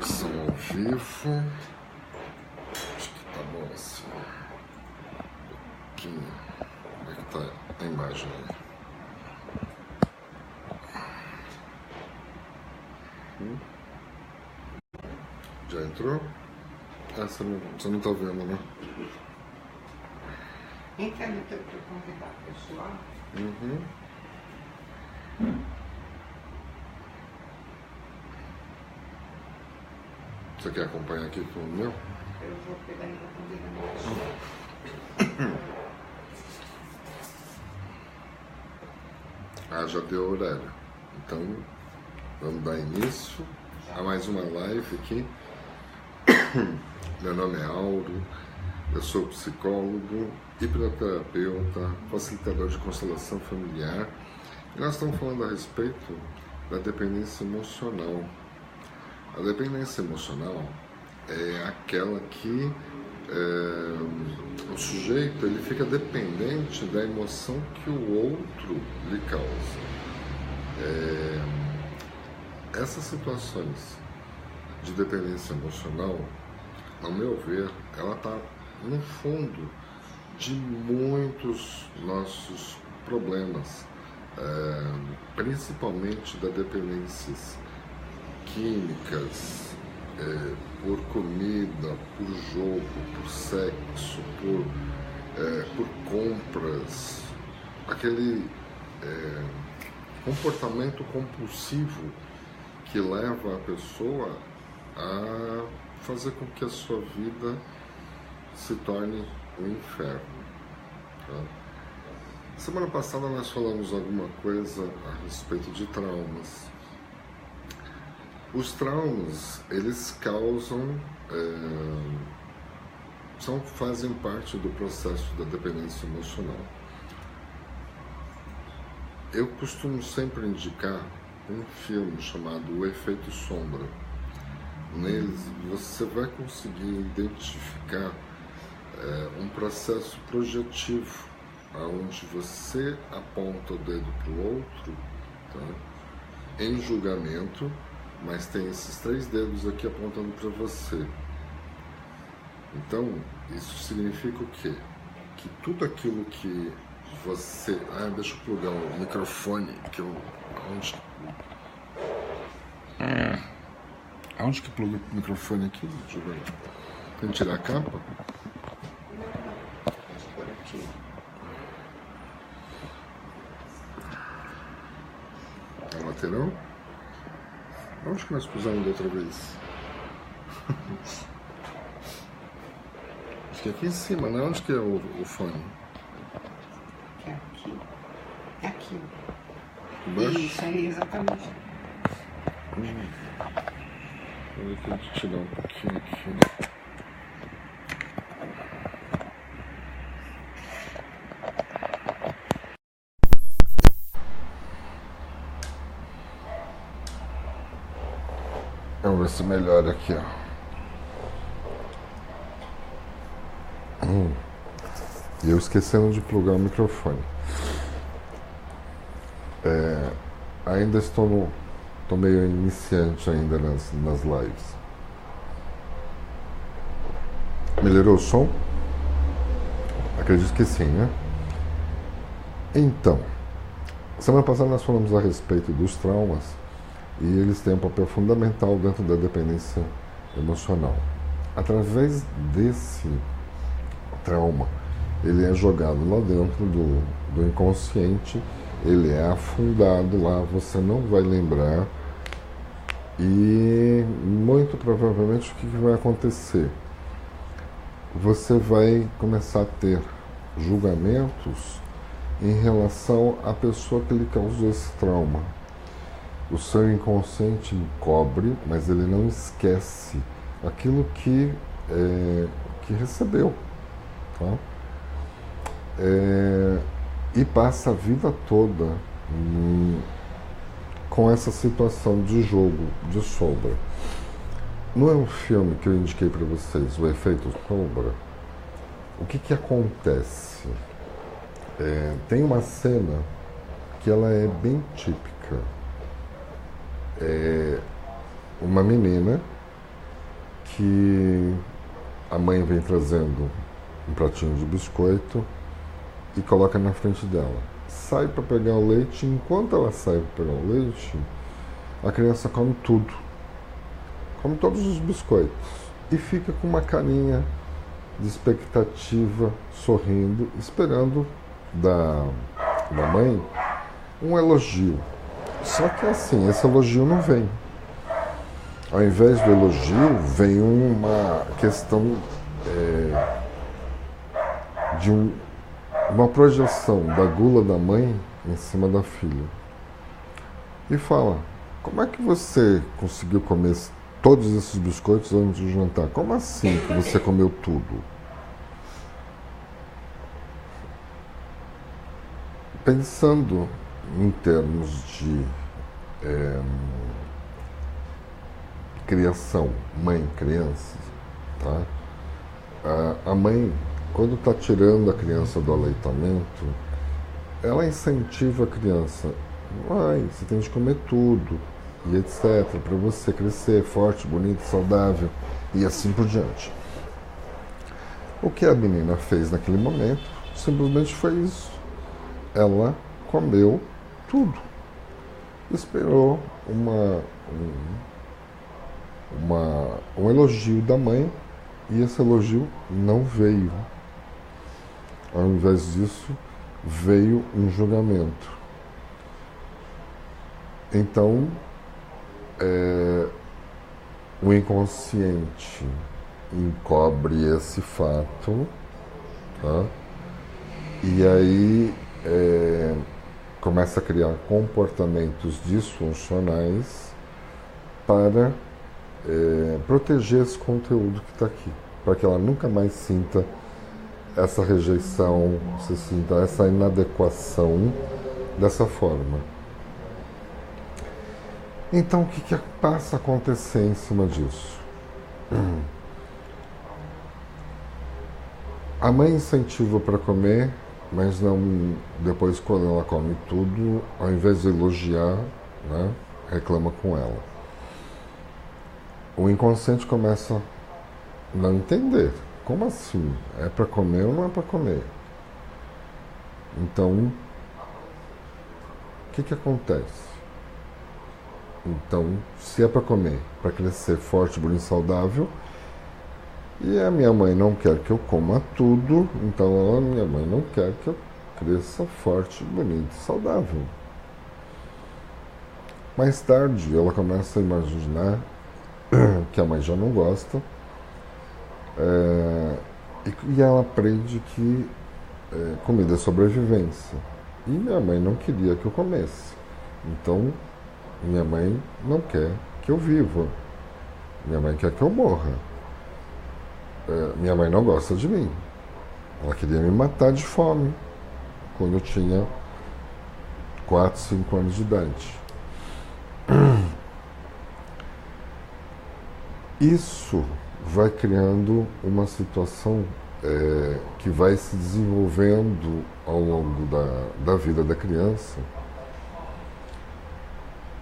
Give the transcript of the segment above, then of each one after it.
Conexão ao vivo. Acho que tá bom assim. Um pouquinho. Como é que tá a imagem aí? Já entrou? Ah, você não tá vendo, né? Entra no teu convidado pessoal. Você quer acompanhar aqui com o meu? Eu vou pegar e vou convidar. Ah, já deu horário. Então, vamos dar início a mais uma live aqui. Meu nome é Auro, eu sou psicólogo, hipnoterapeuta, facilitador de constelação familiar. E nós estamos falando a respeito da dependência emocional. A dependência emocional é aquela que o sujeito ele fica dependente da emoção que o outro lhe causa. Essas situações de dependência emocional, ao meu ver, ela está no fundo de muitos nossos problemas, principalmente da dependências químicas, por comida, por jogo, por sexo, por compras, aquele comportamento compulsivo que leva a pessoa a fazer com que a sua vida se torne um inferno. Tá? Semana passada nós falamos alguma coisa a respeito de traumas. Os traumas, eles causam, fazem parte do processo da dependência emocional. Eu costumo sempre indicar um filme chamado O Efeito Sombra. Neles você vai conseguir identificar um processo projetivo, onde você aponta o dedo para o outro, tá? Em julgamento, mas tem esses 3 dedos aqui apontando para você. Então, isso significa o quê? Que tudo aquilo que você... deixa eu plugar o microfone, que eu... Aonde que pluga o microfone aqui? Deixa eu ver. Tem que tirar a capa? A lateral? Onde que nós pusemos da outra vez? Acho que é aqui em cima, né? Onde que é o fone? É aqui. É aqui. Embaixo? Isso aí, exatamente. Vou ter que tirar um pouquinho aqui. Vamos ver se melhora aqui, ó. E eu esquecendo de plugar o microfone. Ainda estou meio iniciante ainda nas lives. Melhorou o som? Acredito que sim, né? Então, semana passada nós falamos a respeito dos traumas e eles têm um papel fundamental dentro da dependência emocional. Através desse trauma, ele é jogado lá dentro do inconsciente, ele é afundado lá, você não vai lembrar e muito provavelmente o que vai acontecer? Você vai começar a ter julgamentos em relação à pessoa que lhe causou esse trauma. O seu inconsciente cobre, mas ele não esquece aquilo que recebeu. Tá? E passa a vida toda com essa situação de jogo, de sombra. Não é um filme que eu indiquei para vocês, O Efeito Sombra? O que acontece? Tem uma cena que ela é bem típica. Uma menina que a mãe vem trazendo um pratinho de biscoito e coloca na frente dela. Sai para pegar o leite, enquanto ela sai para pegar o leite, a criança come tudo. Come todos os biscoitos. E fica com uma carinha de expectativa, sorrindo, esperando da mãe um elogio. Só que assim, esse elogio não vem. Ao invés do elogio, vem uma questão de uma projeção da gula da mãe em cima da filha. E fala, como é que você conseguiu comer todos esses biscoitos antes do jantar? Como assim que você comeu tudo? Pensando em termos de criação, mãe-criança, tá? A mãe, quando está tirando a criança do aleitamento, ela incentiva a criança, mãe, você tem de comer tudo, e etc., para você crescer forte, bonito, saudável, e assim por diante. O que a menina fez naquele momento simplesmente foi isso. Ela comeu tudo. Esperou um elogio da mãe, e esse elogio não veio. Ao invés disso, veio um julgamento. Então, o inconsciente encobre esse fato, tá? E aí começa a criar comportamentos disfuncionais para proteger esse conteúdo que está aqui, para que ela nunca mais sinta essa rejeição, se sinta essa inadequação dessa forma. Então, o que passa a acontecer em cima disso? A mãe incentiva para comer, mas não, depois, quando ela come tudo, ao invés de elogiar, né, reclama com ela. O inconsciente começa a não entender. Como assim? É para comer ou não é para comer? Então, o que acontece? Então, se é para comer, para crescer forte, bonito, saudável, e a minha mãe não quer que eu coma tudo, então a minha mãe não quer que eu cresça forte, bonito, saudável. Mais tarde, ela começa a imaginar que a mãe já não gosta, e ela aprende que comida é sobrevivência. E minha mãe não queria que eu comesse. Então, minha mãe não quer que eu viva. Minha mãe quer que eu morra. Minha mãe não gosta de mim. Ela queria me matar de fome quando eu tinha 4, 5 anos de idade. Isso vai criando uma situação que vai se desenvolvendo ao longo da vida da criança,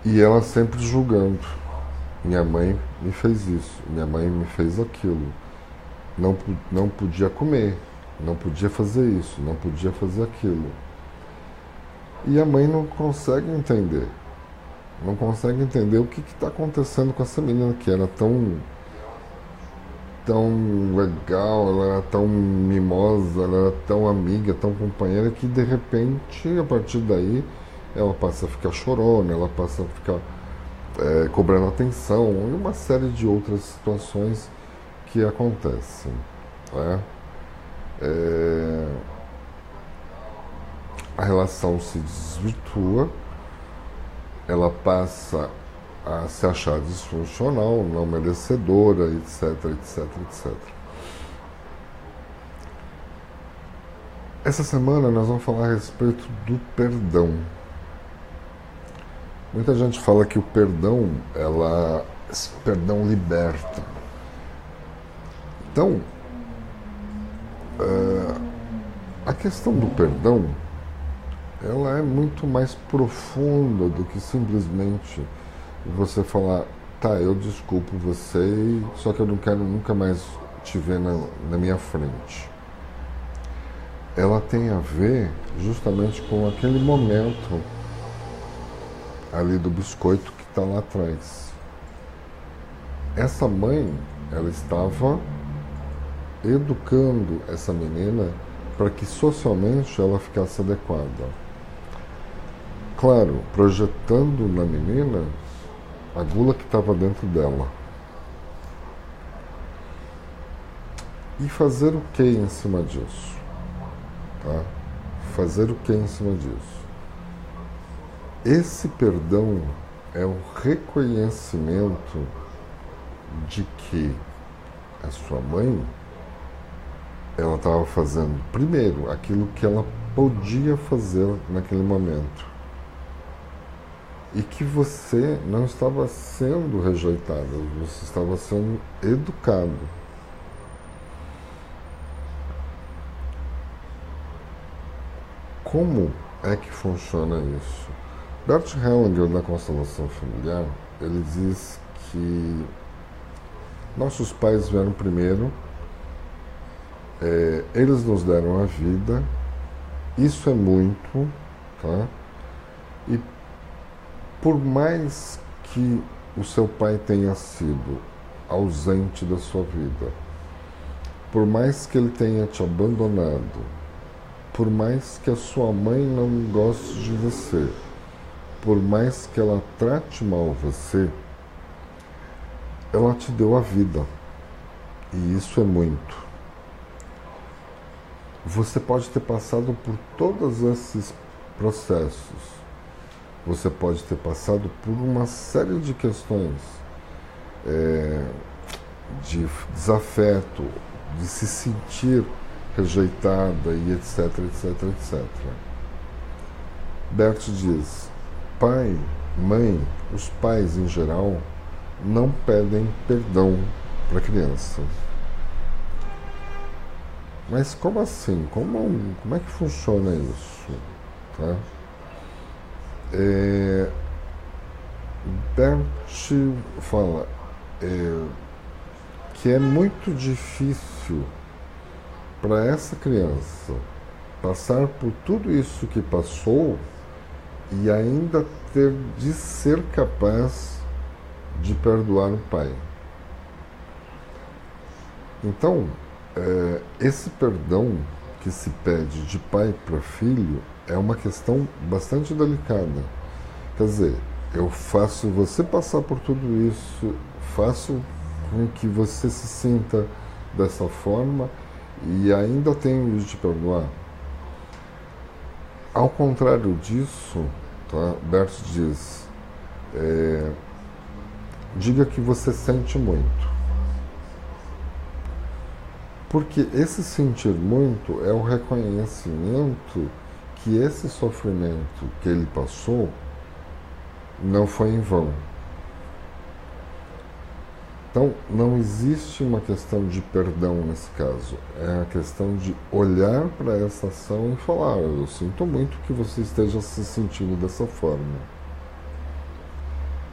e ela sempre julgando. Minha mãe me fez isso, minha mãe me fez aquilo, não podia comer, não podia fazer isso, não podia fazer aquilo. E a mãe não consegue entender. Não consegue entender o que está acontecendo com essa menina que era tão legal, ela era tão mimosa, ela era tão amiga, tão companheira, que de repente, a partir daí, ela passa a ficar chorona, ela passa a ficar cobrando atenção, e uma série de outras situações que acontecem. Né? A relação se desvirtua, ela passa a se achar disfuncional, não merecedora, etc, etc, etc. Essa semana nós vamos falar a respeito do perdão. Muita gente fala que o perdão, esse perdão liberta. Então, a questão do perdão, ela é muito mais profunda do que simplesmente você falar, tá, eu desculpo você, só que eu não quero nunca mais te ver na minha frente. Ela tem a ver justamente com aquele momento ali do biscoito que está lá atrás. Essa mãe, ela estava educando essa menina para que socialmente ela ficasse adequada. Claro, projetando na menina a gula que estava dentro dela. E fazer o que em cima disso? Tá? Fazer o que em cima disso? Esse perdão é o reconhecimento de que a sua mãe, ela estava fazendo, primeiro, aquilo que ela podia fazer naquele momento. E que você não estava sendo rejeitado, você estava sendo educado. Como é que funciona isso? Bert Hellinger, na constelação familiar, ele diz que nossos pais vieram primeiro, eles nos deram a vida, isso é muito, tá? E por mais que o seu pai tenha sido ausente da sua vida, por mais que ele tenha te abandonado, por mais que a sua mãe não goste de você, por mais que ela trate mal você, ela te deu a vida. E isso é muito. Você pode ter passado por todos esses processos. Você pode ter passado por uma série de questões de desafeto, de se sentir rejeitada e etc, etc, etc. Bert diz, pai, mãe, os pais em geral não pedem perdão para a criança. Mas como assim? Como é que funciona isso? Tá? Bert fala que é muito difícil para essa criança passar por tudo isso que passou e ainda ter de ser capaz de perdoar o pai. Então, esse perdão que se pede de pai para filho é uma questão bastante delicada. Quer dizer, eu faço você passar por tudo isso, faço com que você se sinta dessa forma e ainda tenho de te perdoar. Ao contrário disso, tá? Bert diz, diga que você sente muito. Porque esse sentir muito é o reconhecimento que esse sofrimento que ele passou não foi em vão. Então, não existe uma questão de perdão nesse caso. É a questão de olhar para essa ação e falar, eu sinto muito que você esteja se sentindo dessa forma.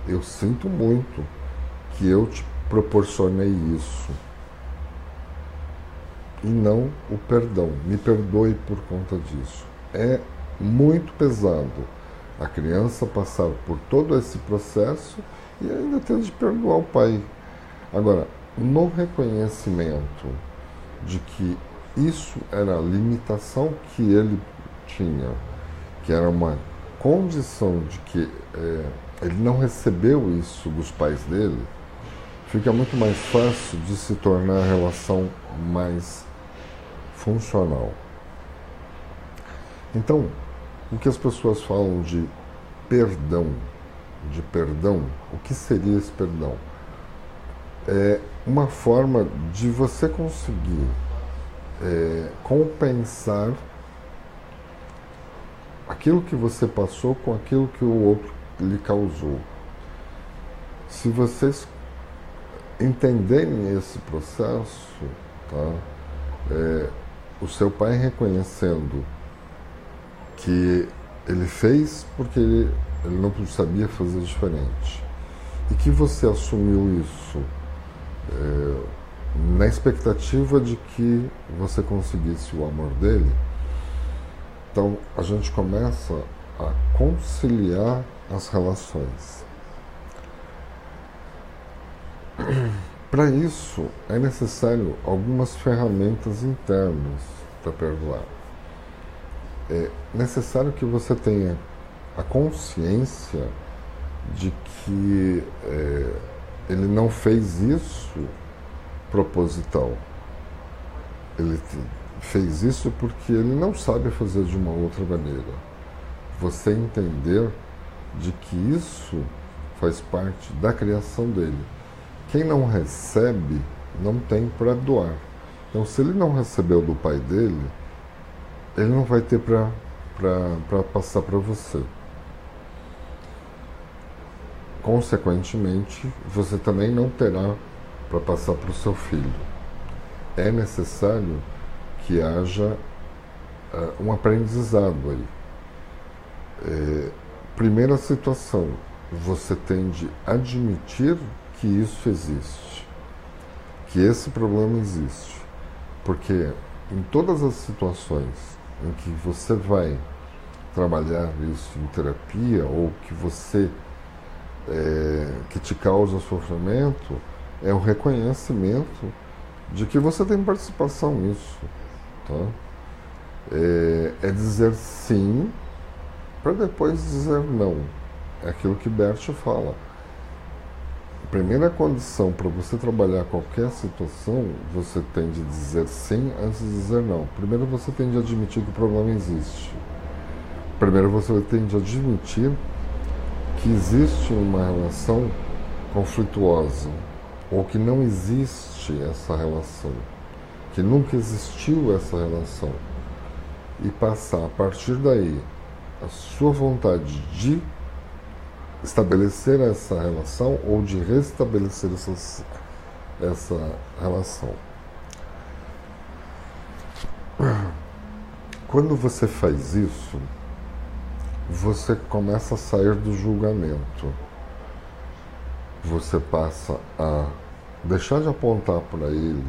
Eu sinto muito que eu te proporcionei isso. E não o perdão. Me perdoe por conta disso. É muito pesado a criança passar por todo esse processo e ainda ter de perdoar o pai. Agora, no reconhecimento de que isso era a limitação que ele tinha, que era uma condição de que ele não recebeu isso dos pais dele, fica muito mais fácil de se tornar a relação mais funcional. Então, o que as pessoas falam de perdão, o que seria esse perdão? É uma forma de você conseguir compensar aquilo que você passou com aquilo que o outro lhe causou. Se vocês entenderem esse processo, tá? O seu pai reconhecendo que ele fez porque ele não sabia fazer diferente. e que você assumiu isso na expectativa de que você conseguisse o amor dele, então a gente começa a conciliar as relações. Para isso, é necessário algumas ferramentas internas para perdoar. É necessário que você tenha a consciência de que ele não fez isso proposital. Ele fez isso porque ele não sabe fazer de uma outra maneira. Você entender de que isso faz parte da criação dele. Quem não recebe, não tem para doar. Então, se ele não recebeu do pai dele, ele não vai ter para passar para você. Consequentemente, você também não terá para passar para o seu filho. É necessário que haja um aprendizado aí. Primeira situação, você tem de admitir que isso existe, que esse problema existe, porque em todas as situações em que você vai trabalhar isso em terapia ou que você que te causa sofrimento, é o reconhecimento de que você tem participação nisso, tá? É dizer sim para depois dizer não. É aquilo que Bert fala. A primeira condição para você trabalhar qualquer situação, você tem de dizer sim antes de dizer não. Primeiro você tem de admitir que o problema existe. Primeiro você tem de admitir que existe uma relação conflituosa, ou que não existe essa relação, que nunca existiu essa relação, e passar a partir daí a sua vontade de estabelecer essa relação ou de restabelecer essa relação. Quando você faz isso, você começa a sair do julgamento. Você passa a deixar de apontar para ele,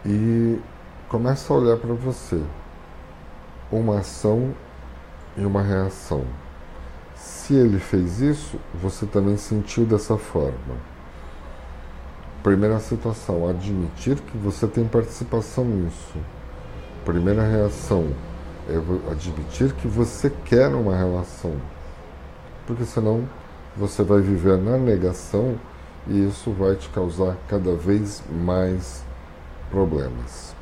e começa a olhar para você. Uma ação e uma reação. Se ele fez isso, você também sentiu dessa forma. Primeira situação, admitir que você tem participação nisso. Primeira reação é admitir que você quer uma relação, porque senão você vai viver na negação e isso vai te causar cada vez mais problemas.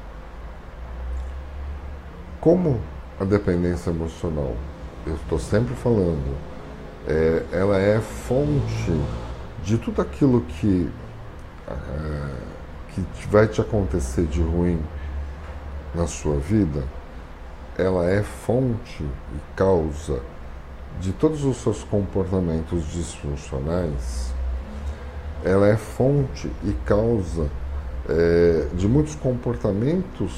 Como a dependência emocional, eu estou sempre falando, ela é fonte de tudo aquilo que vai te acontecer de ruim na sua vida. Ela é fonte e causa de todos os seus comportamentos disfuncionais. Ela é fonte e causa de muitos comportamentos,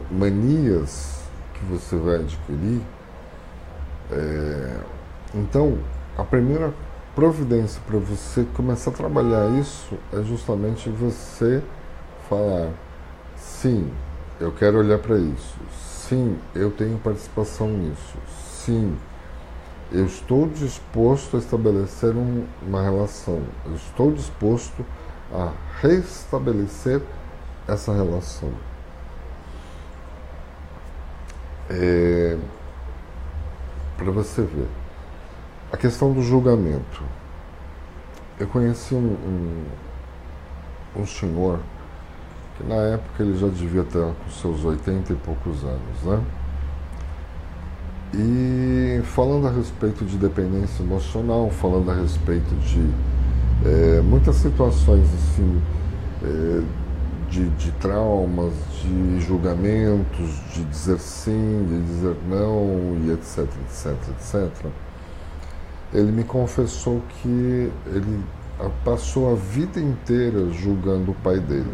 manias que você vai adquirir. Então, a primeira providência para você começar a trabalhar isso é justamente você falar: sim, eu quero olhar para isso. Sim, eu tenho participação nisso. Sim, eu estou disposto a estabelecer uma relação. Eu estou disposto a restabelecer essa relação. Para você ver. A questão do julgamento. Eu conheci um senhor que na época ele já devia estar com seus 80 e poucos anos, né? E falando a respeito de dependência emocional, falando a respeito de muitas situações assim, de traumas, de julgamentos, de dizer sim, de dizer não, e etc, etc, etc. Ele me confessou que ele passou a vida inteira julgando o pai dele.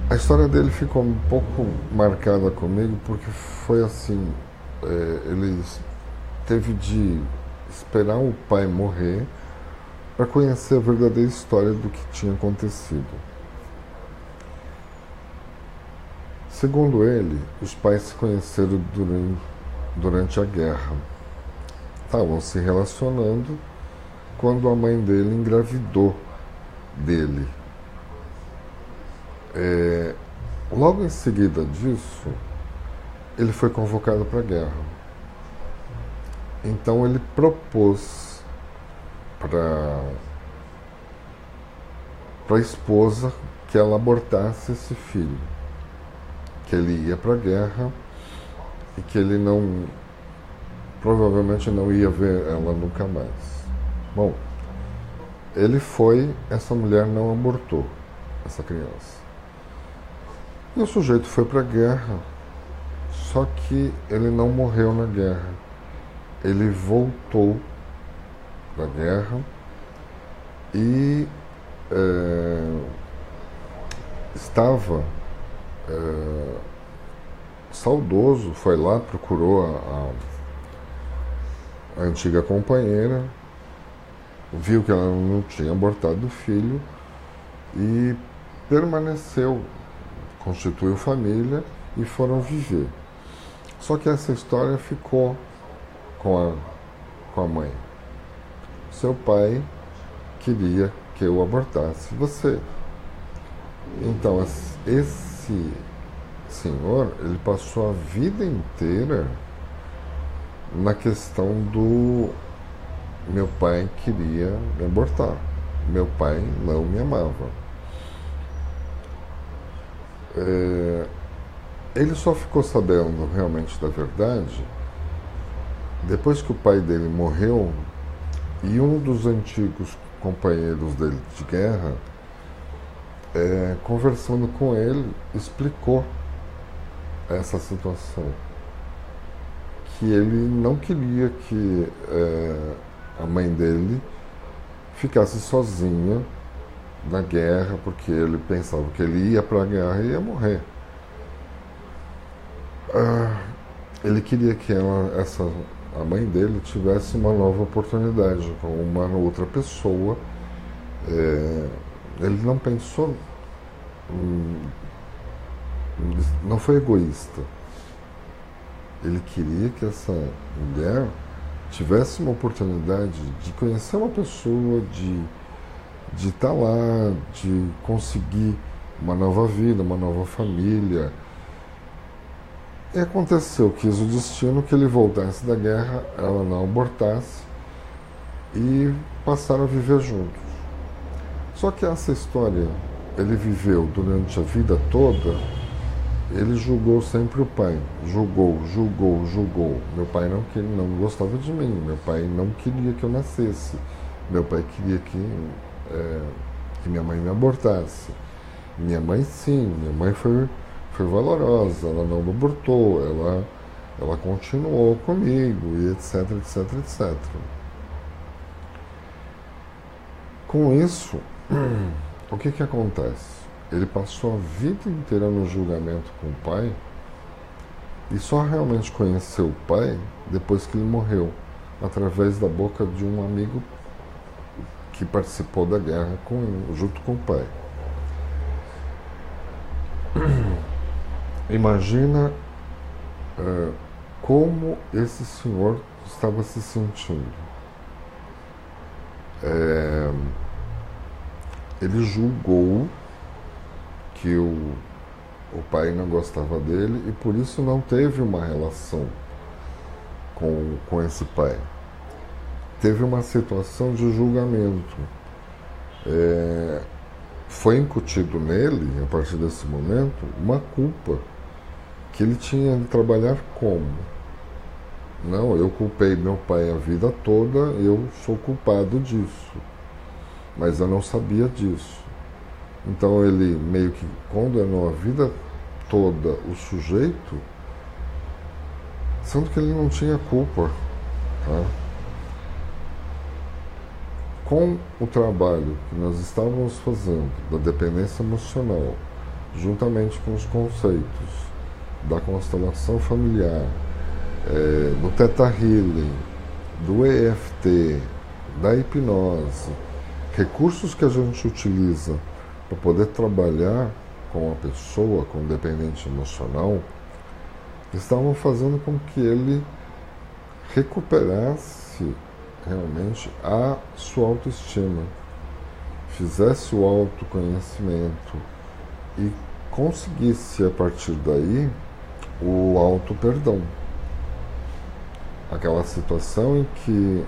A história dele ficou um pouco marcada comigo porque foi assim: ele teve de esperar o pai morrer para conhecer a verdadeira história do que tinha acontecido. Segundo ele, os pais se conheceram durante a guerra. Estavam se relacionando quando a mãe dele engravidou dele. Logo em seguida disso, ele foi convocado para a guerra. Então ele propôs para a esposa que ela abortasse esse filho, que ele ia para a guerra e que ele provavelmente não ia ver ela nunca mais. Bom, ele foi, essa mulher não abortou essa criança. E o sujeito foi para a guerra, só que ele não morreu na guerra. Ele voltou da guerra e estava saudoso, foi lá, procurou a antiga companheira, viu que ela não tinha abortado o filho e permaneceu, constituiu família e foram viver. Só que essa história ficou com a mãe. Seu pai queria que eu abortasse você. Então, esse senhor, ele passou a vida inteira na questão do meu pai queria me abortar. Meu pai não me amava. Ele só ficou sabendo realmente da verdade depois que o pai dele morreu e um dos antigos companheiros dele de guerra, conversando com ele, explicou essa situação. Que ele não queria que a mãe dele ficasse sozinha na guerra, porque ele pensava que ele ia para a guerra e ia morrer. Ele queria que a mãe dele tivesse uma nova oportunidade com uma outra pessoa. Ele não pensou, não foi egoísta. Ele queria que essa mulher tivesse uma oportunidade de conhecer uma pessoa, de estar lá, de conseguir uma nova vida, uma nova família. E aconteceu, quis o destino que ele voltasse da guerra, ela não abortasse e passaram a viver juntos. Só que essa história, ele viveu durante a vida toda, ele julgou sempre o pai. Julgou. Meu pai não gostava de mim, meu pai não queria que eu nascesse, meu pai queria que minha mãe me abortasse. Minha mãe sim, minha mãe foi valorosa, ela não me abortou, ela continuou comigo, e etc, etc, etc. Com isso, o que acontece? Ele passou a vida inteira no julgamento com o pai e só realmente conheceu o pai depois que ele morreu, através da boca de um amigo que participou da guerra junto com o pai. Imagina como esse senhor estava se sentindo. Ele julgou que o pai não gostava dele e por isso não teve uma relação com esse pai. Teve uma situação de julgamento. Foi incutido nele, a partir desse momento, uma culpa que ele tinha de trabalhar como? Não, eu culpei meu pai a vida toda, eu sou culpado disso. Mas eu não sabia disso. Então ele meio que condenou a vida toda o sujeito, sendo que ele não tinha culpa. Tá? Com o trabalho que nós estávamos fazendo da dependência emocional, juntamente com os conceitos da constelação familiar do Theta Healing, do EFT, da hipnose, recursos que a gente utiliza para poder trabalhar com a pessoa, com o dependente emocional, estavam fazendo com que ele recuperasse realmente a sua autoestima, fizesse o autoconhecimento e conseguisse a partir daí o auto-perdão. Aquela situação em que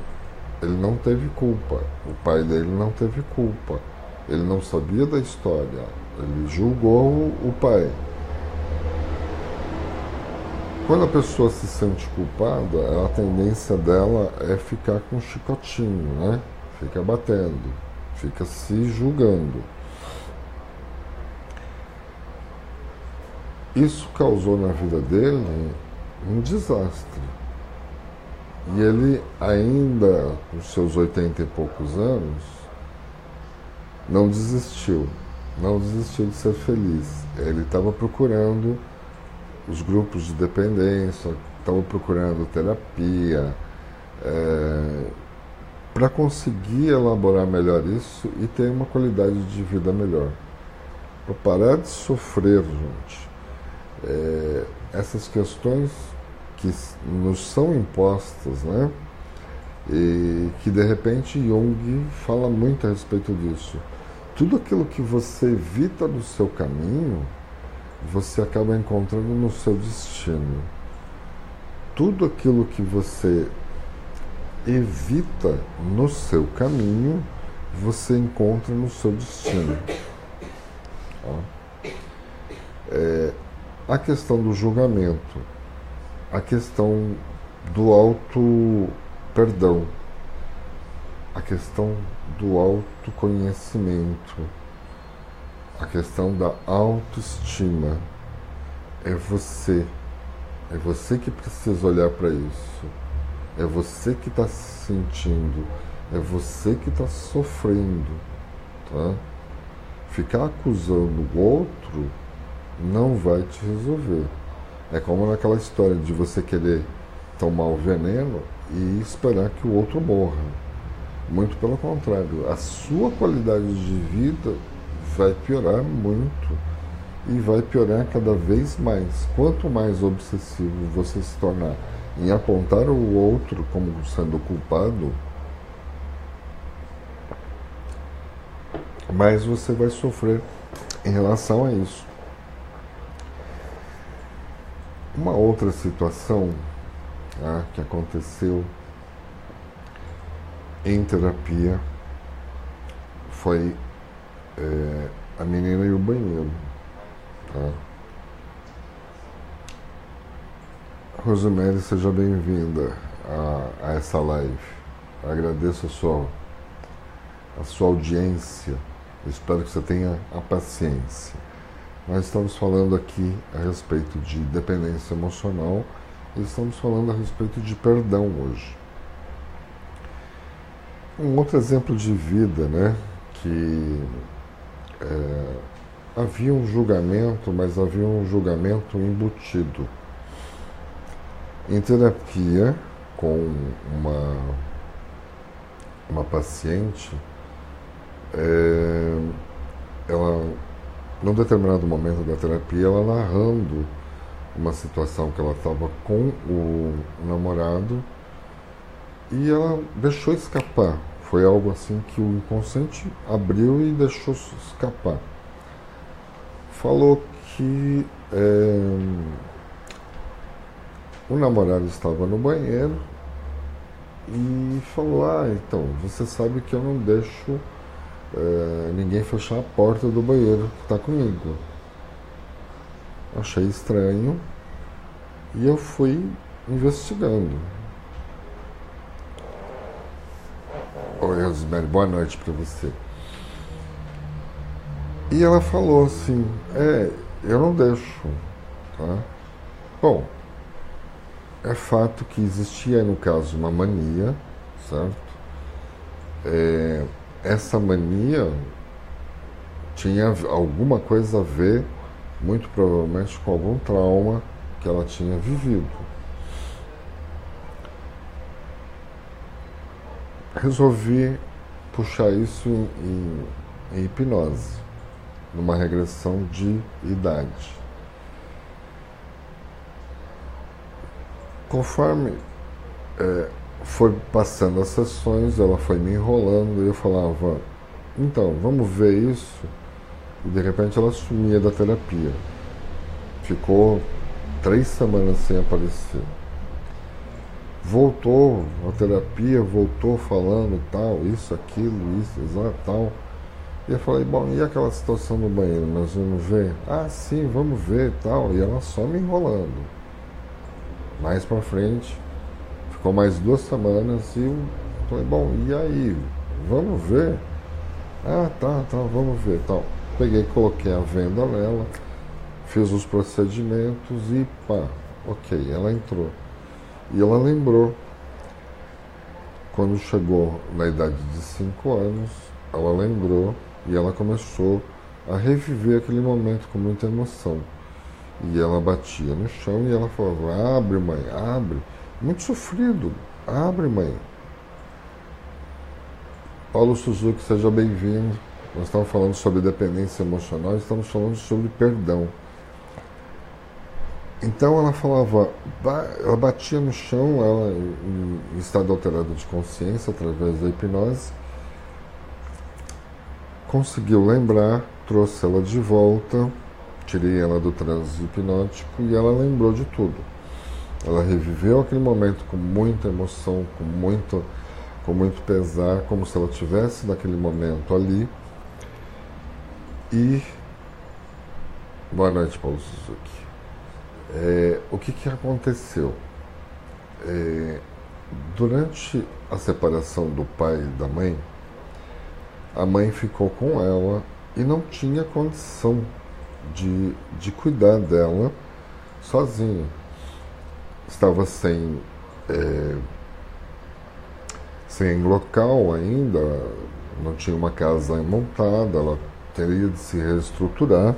ele não teve culpa, o pai dele não teve culpa, ele não sabia da história, ele julgou o pai. Quando a pessoa se sente culpada, a tendência dela é ficar com um chicotinho, né? Fica batendo, fica se julgando. Isso causou na vida dele um desastre. E ele ainda, com seus 80 e poucos anos, não desistiu de ser feliz. Ele estava procurando os grupos de dependência, estava procurando terapia, para conseguir elaborar melhor isso e ter uma qualidade de vida melhor. Para parar de sofrer, gente, essas questões que nos são impostas, né? E que de repente Jung fala muito a respeito disso. Tudo aquilo que você evita no seu caminho, você acaba encontrando no seu destino. Tudo aquilo que você evita no seu caminho, você encontra no seu destino. A questão do julgamento, a questão do auto-perdão, a questão do autoconhecimento, a questão da autoestima. É você que precisa olhar para isso, é você que está se sentindo, é você que está sofrendo, tá? Ficar acusando o outro não vai te resolver. É como naquela história de você querer tomar o veneno e esperar que o outro morra. Muito pelo contrário, a sua qualidade de vida vai piorar muito e vai piorar cada vez mais. Quanto mais obsessivo você se tornar em apontar o outro como sendo culpado, mais você vai sofrer em relação a isso. Uma outra situação que aconteceu em terapia foi a menina e o banheiro. Tá? Rosemary, seja bem-vinda a essa live. Agradeço a sua audiência. Espero que você tenha a paciência. Nós estamos falando aqui a respeito de dependência emocional e estamos falando a respeito de perdão hoje. Um outro exemplo de vida, né, que havia um julgamento, mas havia um julgamento embutido. Em terapia, com uma paciente, ela, num determinado momento da terapia, ela narrando uma situação que ela estava com o namorado e ela deixou escapar. Foi algo assim que o inconsciente abriu e deixou escapar. Falou que o namorado estava no banheiro e falou: então, você sabe que eu não deixo ninguém fechar a porta do banheiro que está comigo. Achei estranho e eu fui investigando. Oi, Rosemary, boa noite para você. E ela falou assim: eu não deixo, tá? Bom, é fato que existia, no caso, uma mania, certo? Essa mania tinha alguma coisa a ver, muito provavelmente, com algum trauma que ela tinha vivido. resolvi puxar isso em hipnose, numa regressão de idade. Conforme foi passando as sessões, ela foi me enrolando e eu falava, então, vamos ver isso. E de repente ela sumia da terapia. Ficou 3 semanas sem aparecer. Voltou a terapia, voltou falando tal, isso, aquilo, isso, exato, tal. E eu falei, bom, e aquela situação no banheiro, nós vamos ver? Ah, sim, vamos ver, tal. E ela só me enrolando. Mais pra frente, ficou mais 2 semanas e eu falei, bom, e aí? Vamos ver? Ah, tá, vamos ver, tal. Peguei, coloquei a venda nela, fiz os procedimentos e pá, ok, ela entrou. E ela lembrou, quando chegou na idade de 5 anos, ela lembrou e ela começou a reviver aquele momento com muita emoção. E ela batia no chão e ela falava, abre, mãe, abre. Muito sofrido, abre, mãe. Paulo Suzuki, seja bem-vindo. Nós estamos falando sobre dependência emocional, estamos falando sobre perdão. Então ela falava, ela batia no chão, ela em estado alterado de consciência, através da hipnose, conseguiu lembrar, trouxe ela de volta, tirei ela do transe hipnótico e ela lembrou de tudo. Ela reviveu aquele momento com muita emoção, com muito pesar, como se ela estivesse naquele momento ali. E boa noite, Paulo Suzuki. O que aconteceu? Durante a separação do pai e da mãe, a mãe ficou com ela e não tinha condição de cuidar dela sozinha. Estava sem local ainda, não tinha uma casa montada, ela teria de se reestruturar.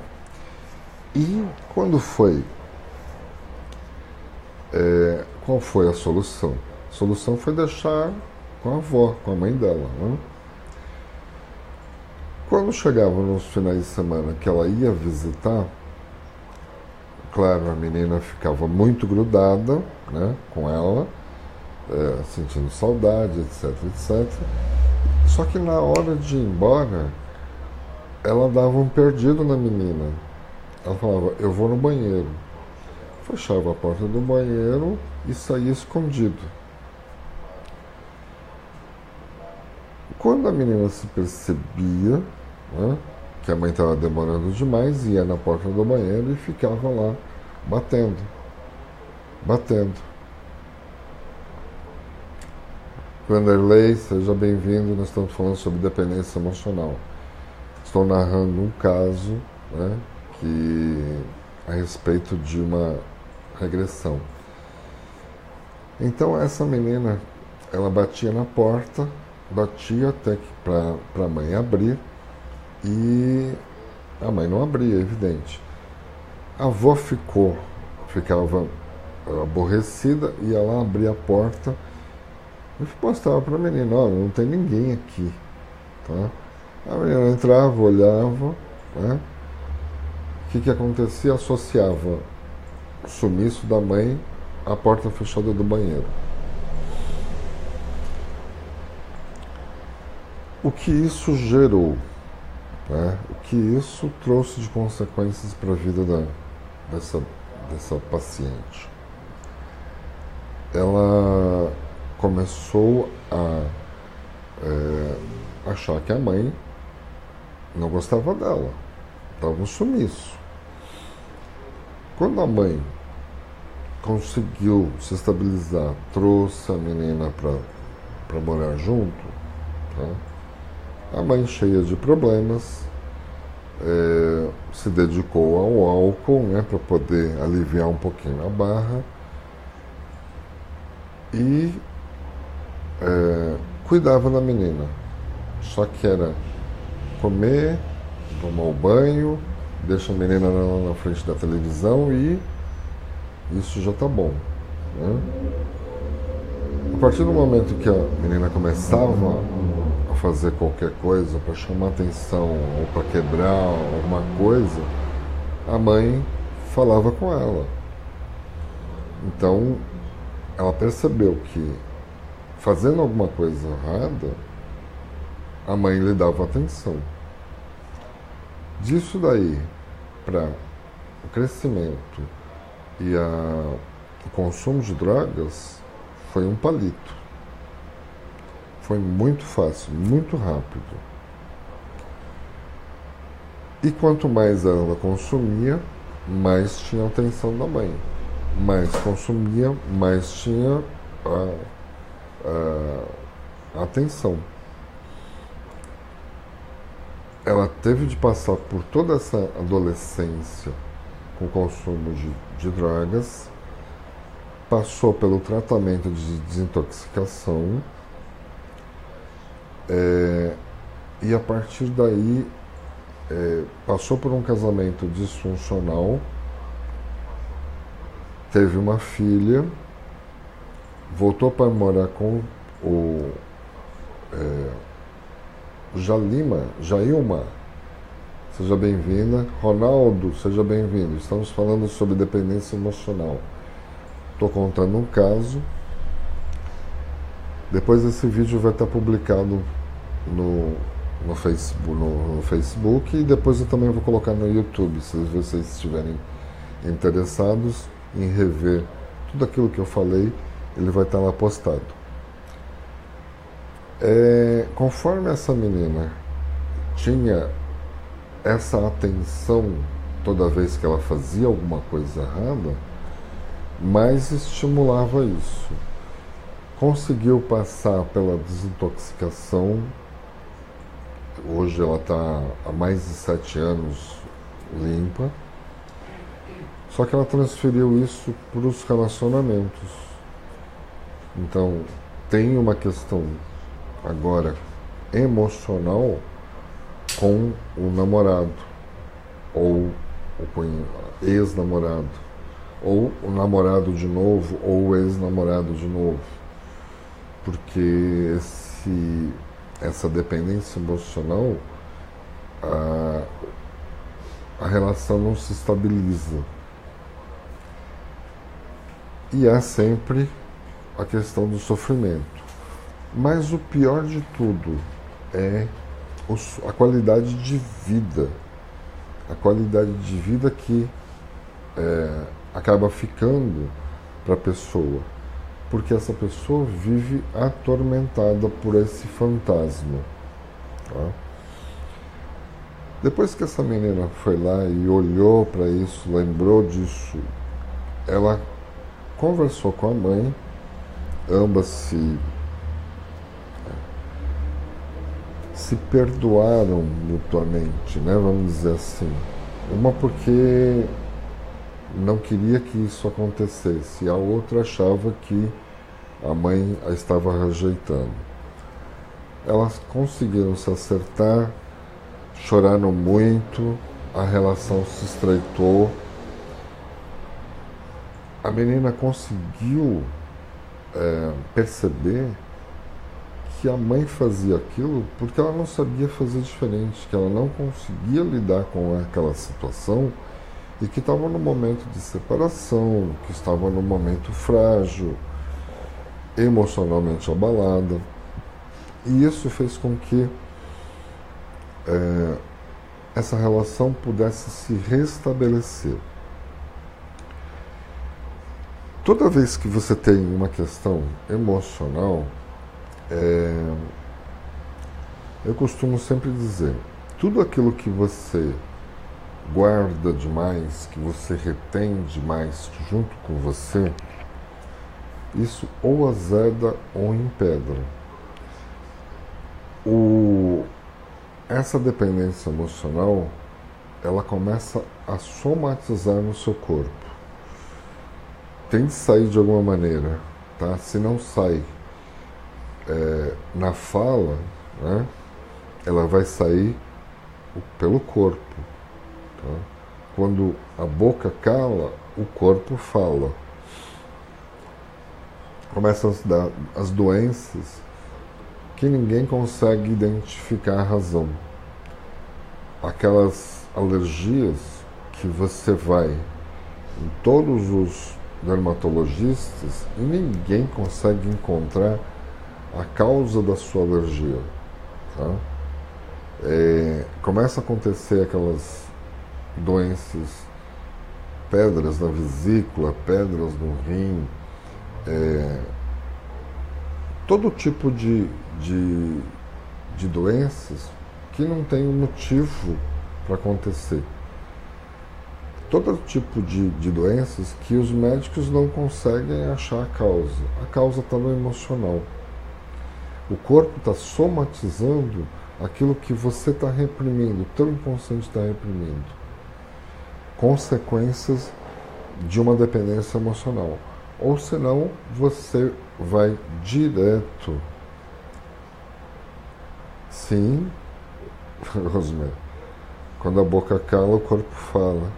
E quando foi? Qual foi a solução? A solução foi deixar com a avó, com a mãe dela, né? Quando chegava nos finais de semana que ela ia visitar, claro, a menina ficava muito grudada, né, com ela, sentindo saudade, etc, etc. Só que na hora de ir embora, ela dava um perdido na menina. Ela falava, eu vou no banheiro. Fechava a porta do banheiro e saía escondido. Quando a menina se percebia, né, que a mãe estava demorando demais, ia na porta do banheiro e ficava lá batendo. Vanderlei, seja bem-vindo. Nós estamos falando sobre dependência emocional. Estou narrando um caso, né, a respeito de uma regressão. Então essa menina, ela batia na porta, batia até que para a mãe abrir, e a mãe não abria, é evidente. A avó ficava aborrecida e ela abria a porta e mostrava para a menina, olha, não tem ninguém aqui, tá? A menina entrava, olhava, né? O que acontecia? Associava o sumiço da mãe à porta fechada do banheiro. O que isso gerou? Né? O que isso trouxe de consequências para a vida dessa paciente? Ela começou a achar que a mãe não gostava dela, estava um sumiço. Quando a mãe conseguiu se estabilizar, trouxe a menina para morar junto, tá? A mãe, cheia de problemas, se dedicou ao álcool, né, para poder aliviar um pouquinho a barra, e cuidava da menina. Só que era comer, tomar o banho, deixa a menina lá na frente da televisão e isso já tá bom, né? A partir do momento que a menina começava a fazer qualquer coisa para chamar atenção ou para quebrar alguma coisa, a mãe falava com ela. Então, ela percebeu que fazendo alguma coisa errada, a mãe lhe dava atenção. Disso daí para o crescimento e o consumo de drogas foi um palito. Foi muito fácil, muito rápido. E quanto mais ela consumia, mais tinha a atenção da mãe. Mais consumia, mais tinha a atenção. Ela teve de passar por toda essa adolescência com o consumo de drogas, passou pelo tratamento de desintoxicação, e a partir daí passou por um casamento disfuncional, teve uma filha, voltou para morar com o Jailma, seja bem-vinda. Ronaldo, seja bem-vindo. Estamos falando sobre dependência emocional. Estou contando um caso. Depois esse vídeo vai estar publicado no Facebook e depois eu também vou colocar no YouTube, se vocês estiverem interessados em rever tudo aquilo que eu falei, ele vai estar lá postado. Conforme essa menina tinha essa atenção toda vez que ela fazia alguma coisa errada, mais estimulava isso. Conseguiu passar pela desintoxicação. Hoje ela está há mais de 7 anos limpa. Só que ela transferiu isso para os relacionamentos. Então, tem uma questão agora emocional com o namorado, ou o ex-namorado, ou o namorado de novo, ou o ex-namorado de novo. Porque essa dependência emocional, a relação não se estabiliza. E há sempre a questão do sofrimento. Mas o pior de tudo é a qualidade de vida. A qualidade de vida que acaba ficando para a pessoa. Porque essa pessoa vive atormentada por esse fantasma. Tá? Depois que essa menina foi lá e olhou para isso, lembrou disso, ela conversou com a mãe, ambas se perdoaram mutuamente, né? Vamos dizer assim. Uma porque não queria que isso acontecesse, e a outra achava que a mãe a estava rejeitando. Elas conseguiram se acertar, choraram muito, a relação se estreitou. A menina conseguiu perceber que a mãe fazia aquilo porque ela não sabia fazer diferente, que ela não conseguia lidar com aquela situação e que estava no momento de separação, que estava no momento frágil, emocionalmente abalada. E isso fez com que essa relação pudesse se restabelecer. Toda vez que você tem uma questão emocional, eu costumo sempre dizer, tudo aquilo que você guarda demais, que você retém demais junto com você, isso ou azeda ou empedra. Essa dependência emocional, ela começa a somatizar no seu corpo. Tem de sair de alguma maneira, tá? Se não sai na fala, né, ela vai sair pelo corpo. Tá? Quando a boca cala, o corpo fala. começam a dar as doenças que ninguém consegue identificar a razão. Aquelas alergias que você vai em todos os dermatologistas e ninguém consegue encontrar a causa da sua alergia. Tá? Começa a acontecer aquelas doenças, pedras na vesícula, pedras no rim, todo tipo de doenças que não tem um motivo para acontecer. Todo tipo de doenças que os médicos não conseguem achar a causa. A causa está no emocional. O corpo está somatizando aquilo que você está reprimindo, o teu inconsciente está reprimindo. Consequências de uma dependência emocional. Ou senão, você vai direto. Sim, Rosemary, quando a boca cala, o corpo fala.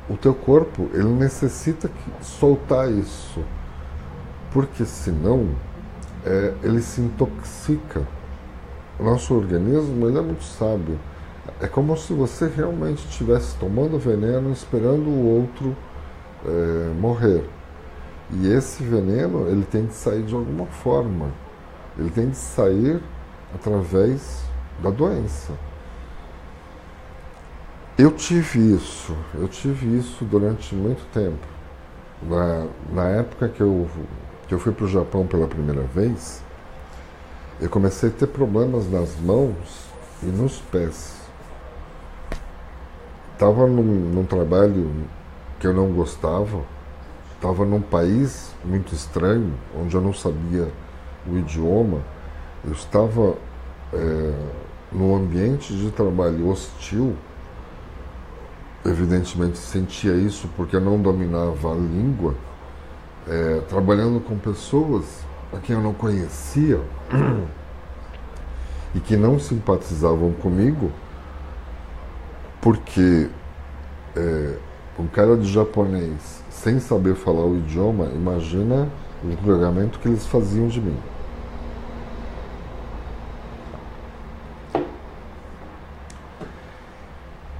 O teu corpo, ele necessita soltar isso, porque senão ele se intoxica. O nosso organismo, ele é muito sábio. É como se você realmente estivesse tomando veneno, esperando o outro morrer. E esse veneno, ele tem que sair de alguma forma. Ele tem que sair através da doença. Eu tive isso durante muito tempo. Na época que eu fui para o Japão pela primeira vez, eu comecei a ter problemas nas mãos e nos pés. Estava num trabalho que eu não gostava, estava num país muito estranho, onde eu não sabia o idioma, eu estava num ambiente de trabalho hostil. Evidentemente sentia isso porque eu não dominava a língua, trabalhando com pessoas a quem eu não conhecia e que não simpatizavam comigo, porque um cara de japonês sem saber falar o idioma, imagina o julgamento que eles faziam de mim.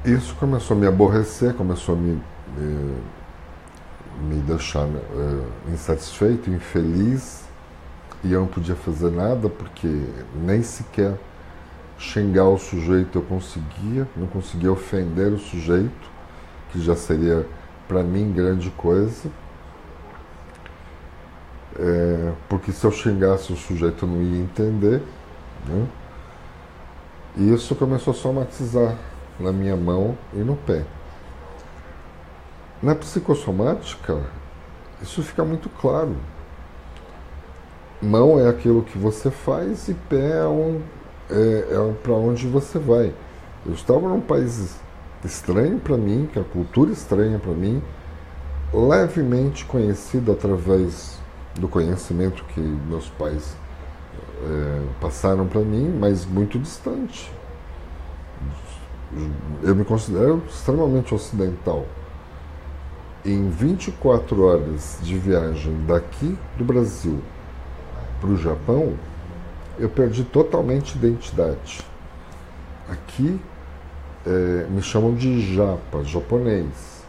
Isso começou a me aborrecer, começou a me deixar insatisfeito, infeliz, e eu não podia fazer nada porque nem sequer xingar o sujeito eu conseguia, não conseguia ofender o sujeito, que já seria para mim grande coisa, porque se eu xingasse o sujeito eu não ia entender, né? E isso começou a somatizar na minha mão e no pé. Na psicossomática, isso fica muito claro. Mão é aquilo que você faz e pé é para onde você vai. Eu estava num país estranho para mim, que a cultura estranha para mim, levemente conhecido através do conhecimento que meus pais passaram para mim, mas muito distante. Eu me considero extremamente ocidental. Em 24 horas de viagem daqui do Brasil para o Japão, eu perdi totalmente identidade. Aqui me chamam de japa, japonês.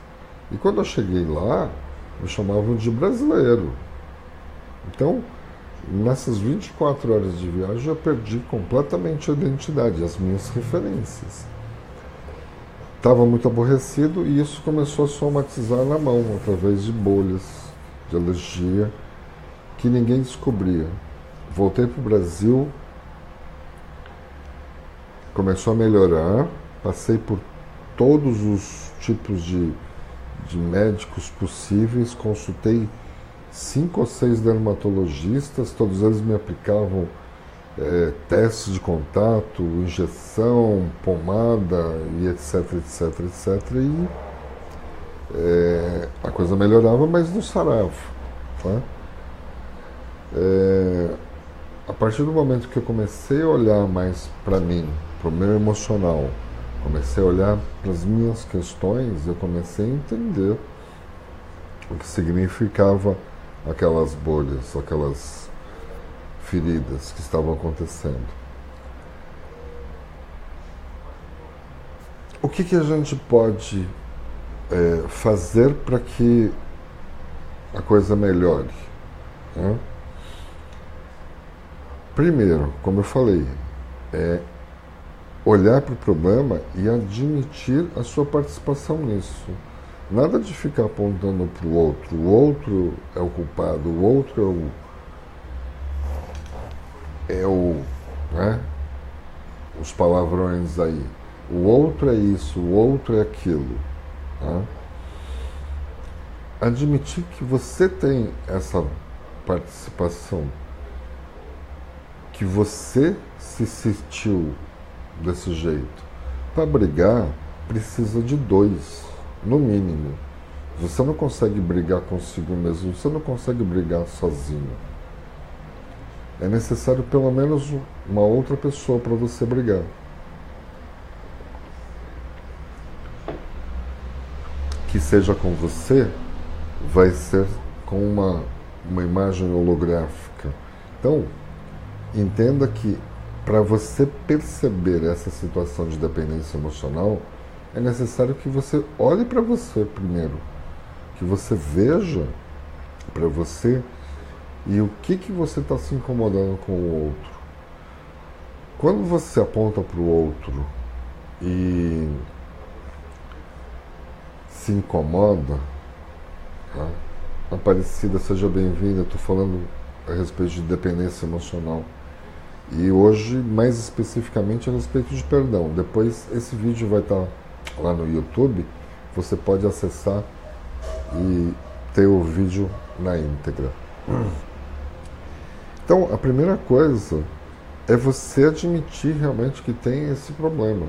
E quando eu cheguei lá, me chamavam de brasileiro. Então, nessas 24 horas de viagem, eu perdi completamente a identidade, as minhas referências. Estava muito aborrecido e isso começou a somatizar na mão, através de bolhas de alergia que ninguém descobria. Voltei para o Brasil, começou a melhorar, passei por todos os tipos de médicos possíveis, consultei 5 ou 6 dermatologistas, todos eles me aplicavam testes de contato, injeção, pomada e etc, etc, etc. E a coisa melhorava, mas não sarava. Tá? A partir do momento que eu comecei a olhar mais para mim, para o meu emocional, comecei a olhar para as minhas questões, eu comecei a entender o que significava aquelas bolhas, aquelas feridas que estavam acontecendo. O que a gente pode fazer para que a coisa melhore? Né? Primeiro, como eu falei, olhar para o problema e admitir a sua participação nisso. Nada de ficar apontando para o outro é o culpado, o outro né? Os palavrões aí. O outro é isso, o outro é aquilo. Né? Admitir que você tem essa participação, que você se sentiu desse jeito. Para brigar, precisa de dois, no mínimo. Você não consegue brigar consigo mesmo, você não consegue brigar sozinho. É necessário pelo menos uma outra pessoa para você brigar. Que seja com você, vai ser com uma imagem holográfica. Então, entenda que para você perceber essa situação de dependência emocional, é necessário que você olhe para você primeiro, que você veja para você e o que você está se incomodando com o outro. Quando você aponta para o outro e se incomoda, tá? Aparecida, seja bem-vinda. Estou falando a respeito de dependência emocional. E hoje, mais especificamente, a respeito de perdão. Depois, esse vídeo vai estar lá no YouTube. Você pode acessar e ter o vídeo na íntegra. Então, a primeira coisa é você admitir realmente que tem esse problema,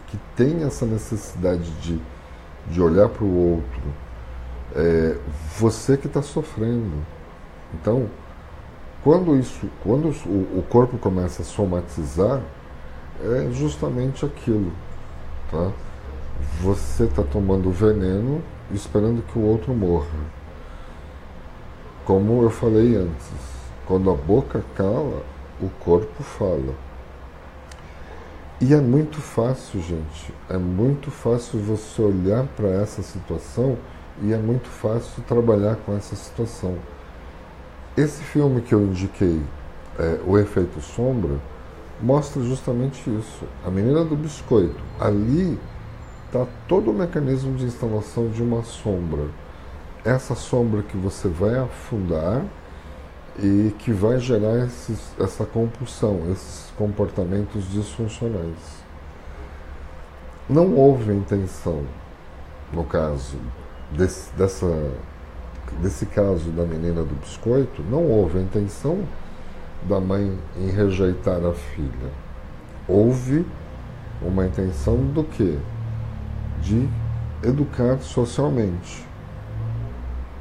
que tem essa necessidade de olhar para o outro. Você que está sofrendo. Então, quando o corpo começa a somatizar, é justamente aquilo. Tá? Você está tomando veneno esperando que o outro morra. Como eu falei antes, quando a boca cala, o corpo fala. E é muito fácil, gente, é muito fácil você olhar para essa situação e é muito fácil trabalhar com essa situação. Esse filme que eu indiquei, O Efeito Sombra, mostra justamente isso. A Menina do Biscoito. Ali está todo o mecanismo de instalação de uma sombra. Essa sombra que você vai afundar e que vai gerar essa compulsão, esses comportamentos disfuncionais. Não houve intenção, no caso desse caso da Menina do Biscoito, não houve a intenção da mãe em rejeitar a filha. Houve uma intenção do quê? De educar socialmente.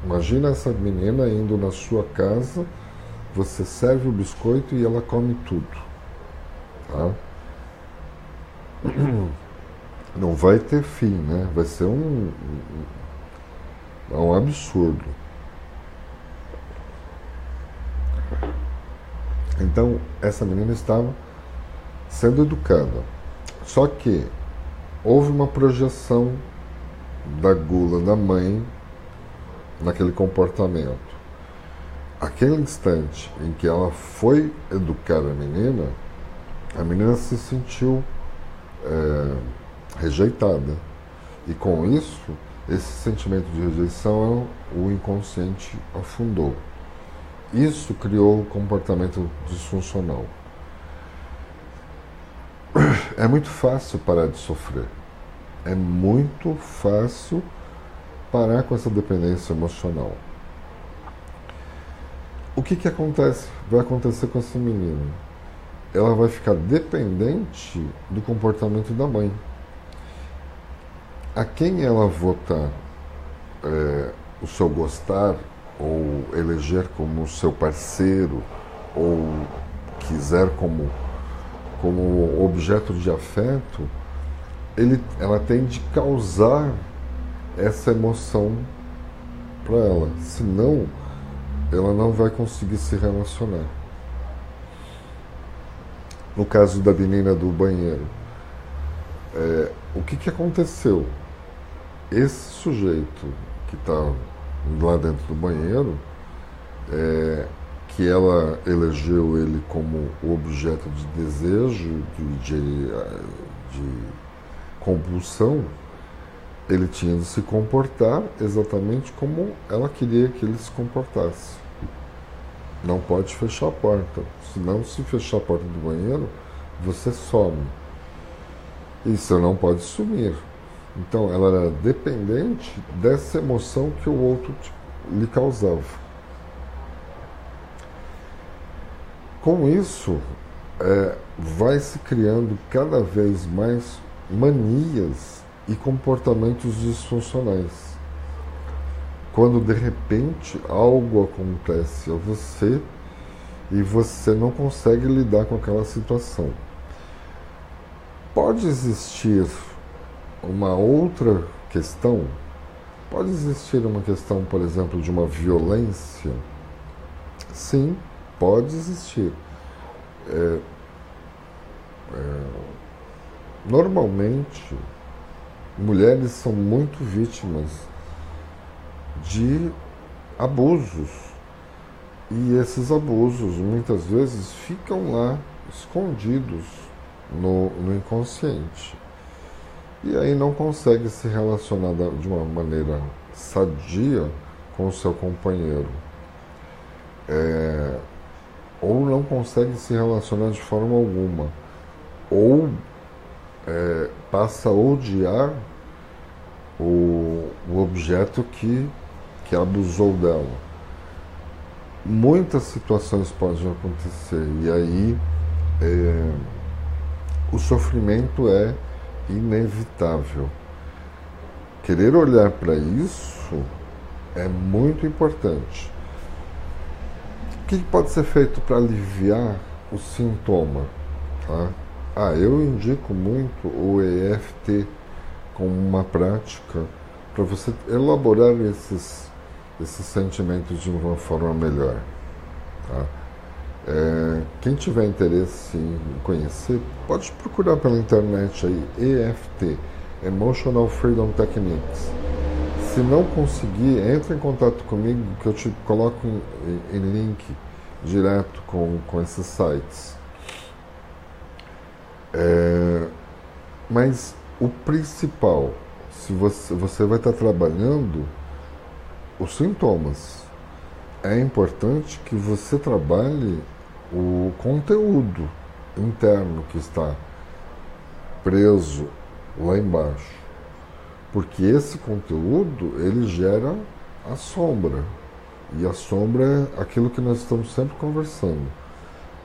Imagina essa menina indo na sua casa, você serve o biscoito e ela come tudo. Tá? Não vai ter fim, né? Vai ser um absurdo. Então, essa menina estava sendo educada. Só que houve uma projeção da gula da mãe naquele comportamento. Aquele instante em que ela foi educar a menina se sentiu rejeitada. E com isso, esse sentimento de rejeição, o inconsciente afundou. Isso criou o comportamento disfuncional. É muito fácil parar de sofrer. É muito fácil parar com essa dependência emocional. O que acontece? Vai acontecer com essa menina? Ela vai ficar dependente do comportamento da mãe. A quem ela votar o seu gostar, ou eleger como seu parceiro, ou quiser como objeto de afeto, ela tem de causar essa emoção para ela. Senão, ela não vai conseguir se relacionar. No caso da menina do banheiro, o que aconteceu? Esse sujeito que está lá dentro do banheiro, que ela elegeu ele como objeto de desejo, de compulsão, ele tinha de se comportar exatamente como ela queria que ele se comportasse. Não pode fechar a porta. Senão, se fechar a porta do banheiro, você some. E você não pode sumir. Então, ela era dependente dessa emoção que o outro lhe causava. Com isso, vai se criando cada vez mais manias e comportamentos disfuncionais. Quando de repente algo acontece a você e você não consegue lidar com aquela situação. Pode existir uma outra questão? Pode existir uma questão, por exemplo, de uma violência? Sim, pode existir. Normalmente, mulheres são muito vítimas de abusos. E esses abusos, muitas vezes, ficam lá escondidos no inconsciente. E aí não consegue se relacionar de uma maneira sadia com o seu companheiro. Ou não consegue se relacionar de forma alguma. Ou passa a odiar o objeto que abusou dela. Muitas situações podem acontecer e aí o sofrimento é inevitável. Querer olhar para isso é muito importante. O que pode ser feito para aliviar o sintoma? Tá? Eu indico muito o EFT como uma prática para você elaborar esses sentimentos de uma forma melhor. Tá? Quem tiver interesse em conhecer, pode procurar pela internet aí, EFT, Emotional Freedom Techniques. Se não conseguir, entre em contato comigo que eu te coloco em link direto com esses sites. Mas o principal, se você vai estar trabalhando os sintomas, é importante que você trabalhe o conteúdo interno que está preso lá embaixo. Porque esse conteúdo, ele gera a sombra. E a sombra é aquilo que nós estamos sempre conversando.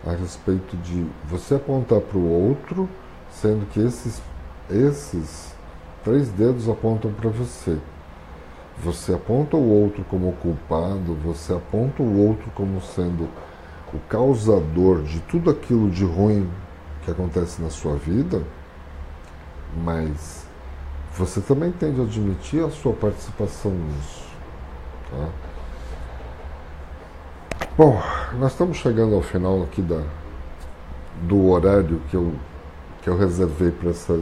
A respeito de você apontar para o outro, sendo que esses 3 dedos apontam para você. Você aponta o outro como culpado, você aponta o outro como sendo o causador de tudo aquilo de ruim que acontece na sua vida, mas você também tem de admitir a sua participação nisso. Tá? Bom, nós estamos chegando ao final aqui do horário que eu reservei para essa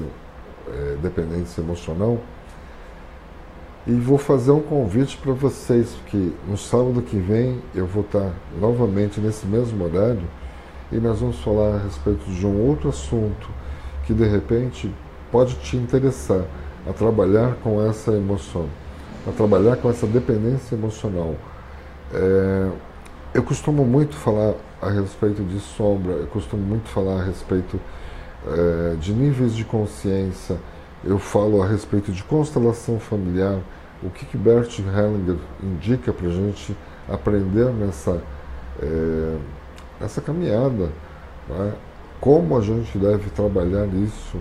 dependência emocional. E vou fazer um convite para vocês, porque no sábado que vem eu vou estar novamente nesse mesmo horário e nós vamos falar a respeito de um outro assunto que de repente pode te interessar a trabalhar com essa emoção, a trabalhar com essa dependência emocional. Eu costumo muito falar a respeito de sombra, eu costumo muito falar a respeito de níveis de consciência, eu falo a respeito de constelação familiar, o que Bert Hellinger indica para a gente aprender nessa caminhada, né? Como a gente deve trabalhar isso,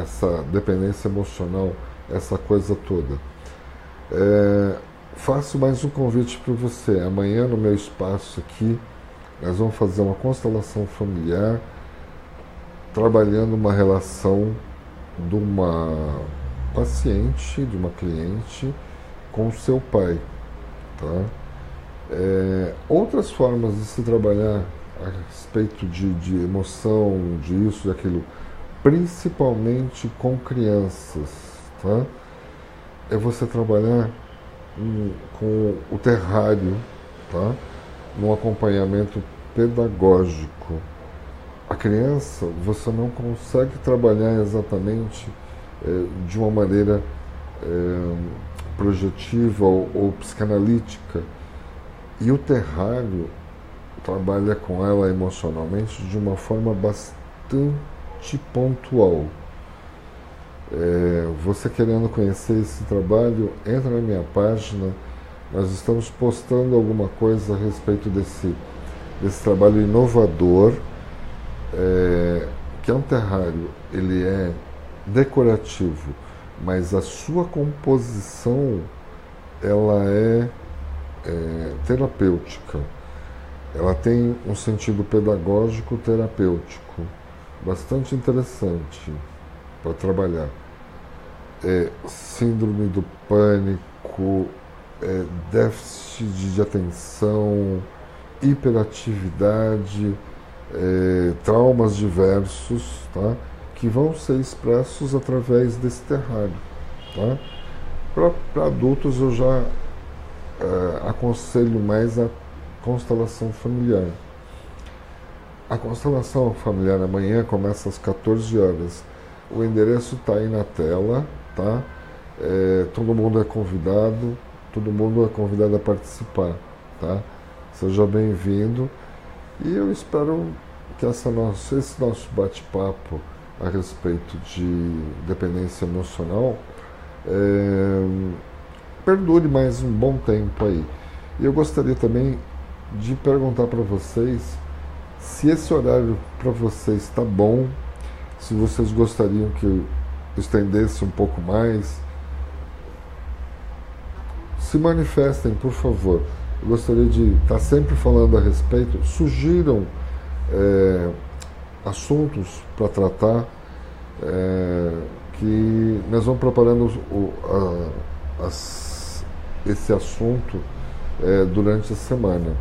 essa dependência emocional, essa coisa toda. Faço mais um convite para você. Amanhã no meu espaço aqui, nós vamos fazer uma constelação familiar, trabalhando uma relação de uma paciente, de uma cliente, com o seu pai. Tá? Outras formas de se trabalhar a respeito de emoção, de isso, de aquilo, principalmente com crianças, tá? É você trabalhar com o terrário, tá? Num acompanhamento pedagógico. A criança, você não consegue trabalhar exatamente de uma maneira projetiva ou psicanalítica. E o terrário trabalha com ela emocionalmente de uma forma bastante pontual. Você querendo conhecer esse trabalho, entra na minha página. Nós estamos postando alguma coisa a respeito desse trabalho inovador, que é um terrário. Ele é decorativo, mas a sua composição ela é terapêutica. Ela tem um sentido pedagógico terapêutico bastante interessante para trabalhar. Síndrome do pânico, déficit de atenção, hiperatividade, traumas diversos, tá? Que vão ser expressos através desse terrário. Tá? Para adultos eu já aconselho mais a constelação familiar. A constelação familiar amanhã começa às 14 horas. O endereço está aí na tela, tá? Todo mundo é convidado a participar, tá? Seja bem-vindo. E eu espero que esse nosso bate-papo a respeito de dependência emocional perdure mais um bom tempo aí. E eu gostaria também de perguntar para vocês se esse horário para vocês está bom, se vocês gostariam que eu estendesse um pouco mais. Se manifestem, por favor. Eu gostaria de estar sempre falando a respeito. Sugiram assuntos para tratar, que nós vamos preparando esse assunto durante a semana.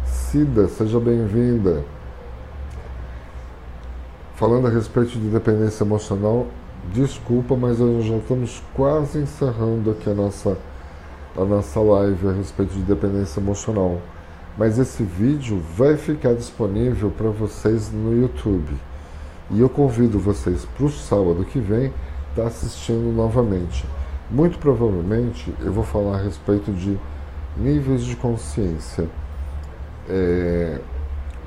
Cida, seja bem-vinda. Falando a respeito de dependência emocional, desculpa, mas nós já estamos quase encerrando aqui a nossa live a respeito de dependência emocional. Mas esse vídeo vai ficar disponível para vocês no YouTube. E eu convido vocês para o sábado que vem estar assistindo novamente. Muito provavelmente eu vou falar a respeito de níveis de consciência.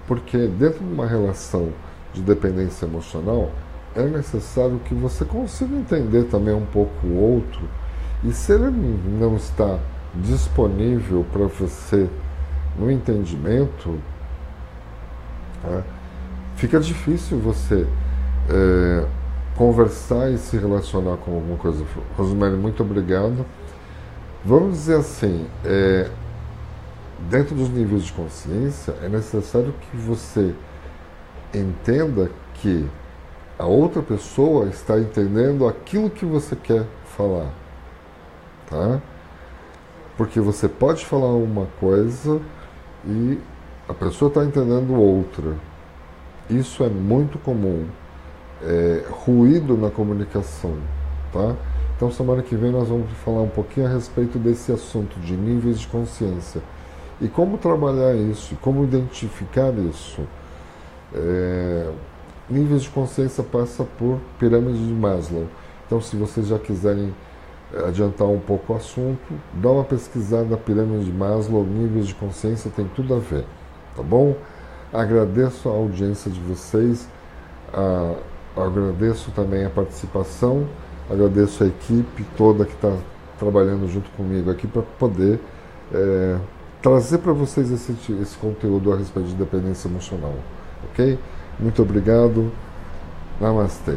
Porque dentro de uma relação de dependência emocional é necessário que você consiga entender também um pouco o outro. E se ele não está disponível para você no entendimento, fica difícil você conversar e se relacionar com alguma coisa. Rosemary, muito obrigado. Vamos dizer assim, dentro dos níveis de consciência, é necessário que você entenda que a outra pessoa está entendendo aquilo que você quer falar. Tá? Porque você pode falar uma coisa e a pessoa está entendendo outra. Isso é muito comum. Ruído na comunicação. Tá? Então, semana que vem nós vamos falar um pouquinho a respeito desse assunto de níveis de consciência. E como trabalhar isso, como identificar isso. Níveis de consciência passa por pirâmide de Maslow. Então, se vocês já quiserem adiantar um pouco o assunto, dá uma pesquisada na pirâmide de Maslow, níveis de consciência, tem tudo a ver, tá bom? Agradeço a audiência de vocês, agradeço também a participação, agradeço a equipe toda que está trabalhando junto comigo aqui para poder trazer para vocês esse conteúdo a respeito de dependência emocional, ok? Muito obrigado, namastê.